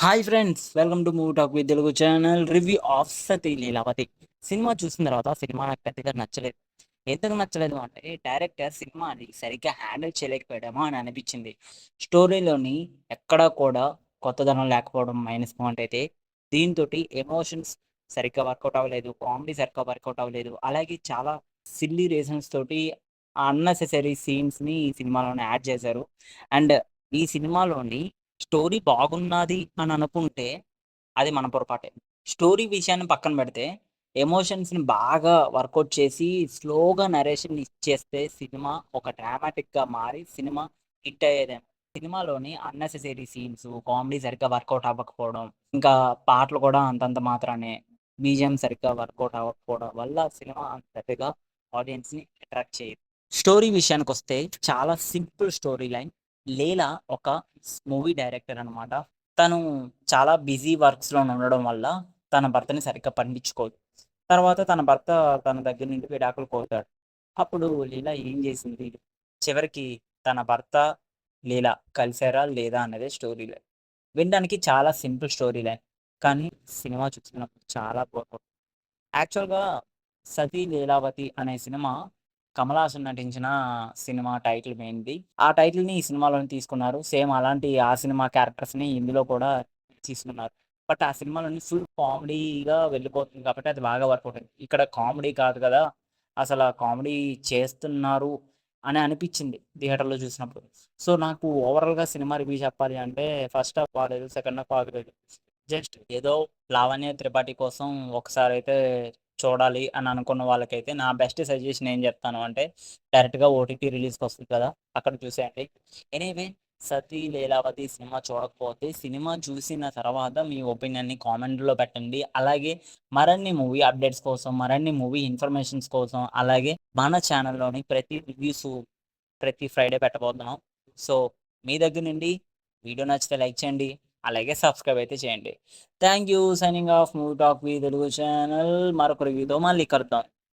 Hi friends, welcome to movie talk with Telugu channel. Review of Sati Leelavathi cinema చూసిన తర్వాత cinema నాకు పెద్దగా నచ్చలేదు. ఎందుకు నచ్చలేదు అంటే డైరెక్టర్ సినిమాని సరిగ్గా హ్యాండిల్ చేయలేకపోయాడేమో అని అనిపించింది. స్టోరీలోని ఎక్కడా కూడా కొత్తదనం లేకపోవడం మైనస్ పాయింట్ అయితే, దీంతో ఎమోషన్స్ సరిగ్గా వర్కౌట్ అవ్వలేదు, కామెడీ సరిగ్గా వర్కౌట్ అవ్వలేదు, అలాగే చాలా సిల్లీ రీజన్స్ తోటి అన్నెసెసరీ సీన్స్ని ఈ సినిమాలోనే యాడ్ చేశారు. అండ్ ఈ సినిమాలోని స్టోరీ బాగున్నది అని అనుకుంటే అది మన పొరపాటే. స్టోరీ విషయాన్ని పక్కన పెడితే, ఎమోషన్స్‌ని బాగా వర్కౌట్ చేసి స్లోగా నరేషన్ ఇచ్చేస్తే సినిమా ఒక డ్రామాటిక్‌గా మారి సినిమా హిట్ అయ్యేదేమో. సినిమాలోని అన్నెసెసరీ సీన్స్, కామెడీ సరిగ్గా వర్కౌట్ అవ్వకపోవడం, ఇంకా పాటలు కూడా అంతంత మాత్రానే, బీజీఎం సరిగ్గా వర్కౌట్ అవ్వకపోవడం వల్ల సినిమా అంత పెద్దగా ఆడియన్స్‌ని అట్రాక్ట్ చేయదు. స్టోరీ విషయానికొస్తే చాలా సింపుల్ స్టోరీ లైన్. 'లీల' ఒక మూవీ డైరెక్టర్ అనమాట. తను చాలా బిజీ వర్క్స్‌లో ఉండడం వల్ల తన భర్తని సరిగ్గా పట్టించుకోదు. తర్వాత తన భర్త తన దగ్గర నుండి విడాకులు కోరుతాడు. అప్పుడు లీల ఏం చేసింది? చివరికి తన భర్త, లీల కలిసారా లేదా అన్నదే స్టోరీ లైన్. వినడానికి చాలా సింపుల్ స్టోరీ లైన్. కానీ సినిమా చూస్తున్నప్పుడు చాలా బోర్. యాక్చువల్‌గా 'సతీ లీలావతి' అనే సినిమా కమల్ హాసన్ నటించిన సినిమా టైటిల్ మెయిన్‌ది. ఆ టైటిల్‌ని ఈ సినిమాలోనే తీసుకున్నారు. సేమ్ అలాంటి ఆ సినిమా క్యారెక్టర్స్‌ని ఇందులో కూడా తీసుకున్నారు. బట్ ఆ సినిమాలోని ఫుల్ కామెడీగా వెళ్ళిపోతుంది కాబట్టి అది బాగా వర్కౌట్ అయింది. ఇక్కడ కామెడీ కాదు కదా! అసల కామెడీ చేస్తున్నారు అని అనిపిచ్చింది థియేటర్‌లో చూసినప్పుడు. సో, నాకు ఓవరాల్‌గా సినిమా రివ్యూ చెప్పాలి అంటే ఫస్ట్ హాఫ్ బాలేదు. సెకండ్ హాఫ్ బాగలేదు. జస్ట్ ఏదో లావణ్య త్రిపాఠి కోసం ఒకసారైతే చూడాలి అని అనుకున్న వాళ్ళకైతే నా బెస్ట్ సజెషన్ ఏం చెప్తాను అంటే డైరెక్ట్‌గా ఓటీటీ రిలీజ్‌కొస్తది కదా! అక్కడ చూసేయండి. ఎనీవే 'సతీ లీలావతి' సినిమా చూడకపోతే సినిమా చూసిన తర్వాత మీ ఒపీనియన్‌ని కామెంట్‌లో పెట్టండి. అలాగే మరిన్ని మూవీ అప్డేట్స్ కోసం, మరిన్ని మూవీ ఇన్ఫర్మేషన్స్ కోసం, అలాగే మన ఛానల్‌లోని ప్రతి రివ్యూసు ప్రతి ఫ్రైడే పెట్టబోతున్నాం. సో, మీ దగ్గర నుండి వీడియో నచ్చితే లైక్ చేయండి. అలాగే సబ్స్క్రైబ్ అయితే చేయండి. Thank you. Signing off movie talk with Telugu channel. మరొక రివ్యూతో మళ్ళీ కలుద్దాం.